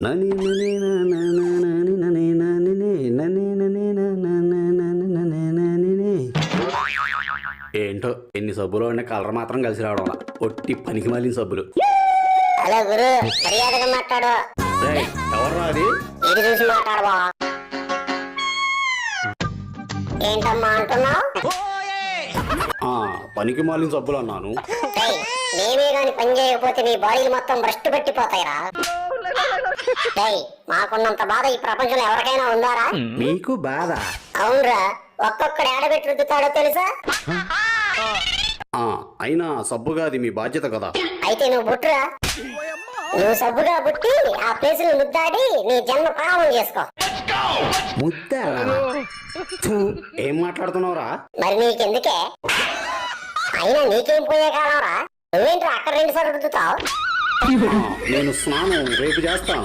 నని నని నని నని నని నని నని నని నని నని. ఏంటో ఎన్ని సబ్బులు ఉండే కలర్ మాత్రం కలిసి రావడం వల్ల ఒట్టి పనికి మాలిన సబ్బులు. హలో గురు, మర్యాదగా మాట్లాడు. ఎవరు అది? ఇది చూసి మాట్లాడవా? ఏంటమ్మా అంటున్నావు? పనికి మాలిన సబ్బులు అన్నాను. మేమే గాని పని చేయకపోతే మీ బాడీలు మొత్తం భ్రష్టు పెట్టిపోతాయిరా. మాకున్నంత బాధ ఈ ప్రపంచంలో ఎవరికైనా ఉందారా? మీకు బాధ? అవునరా, ఒక్కొక్కడు ఏడబెట్టి రుద్దుతాడో తెలుసా? అయినా సబ్బుగా అది మీ బాధ్యత కదా. అయితే నువ్వు బుట్టురా. నువ్వు సబ్బుగా బుట్టి ఆ ప్లేసులు ముద్దాడి నీ జన్మ పావనం చేసుకో. ముద్దా? ఏం మాట్లాడుతున్నావురా? మరి నీకెందుకే? అయినా నీకేం పోయే కాలంరా? నువ్వేంట్రా అక్కడ 2 సార్లు రుద్దుతావు? నేను స్నానం రేపు చేస్తాను.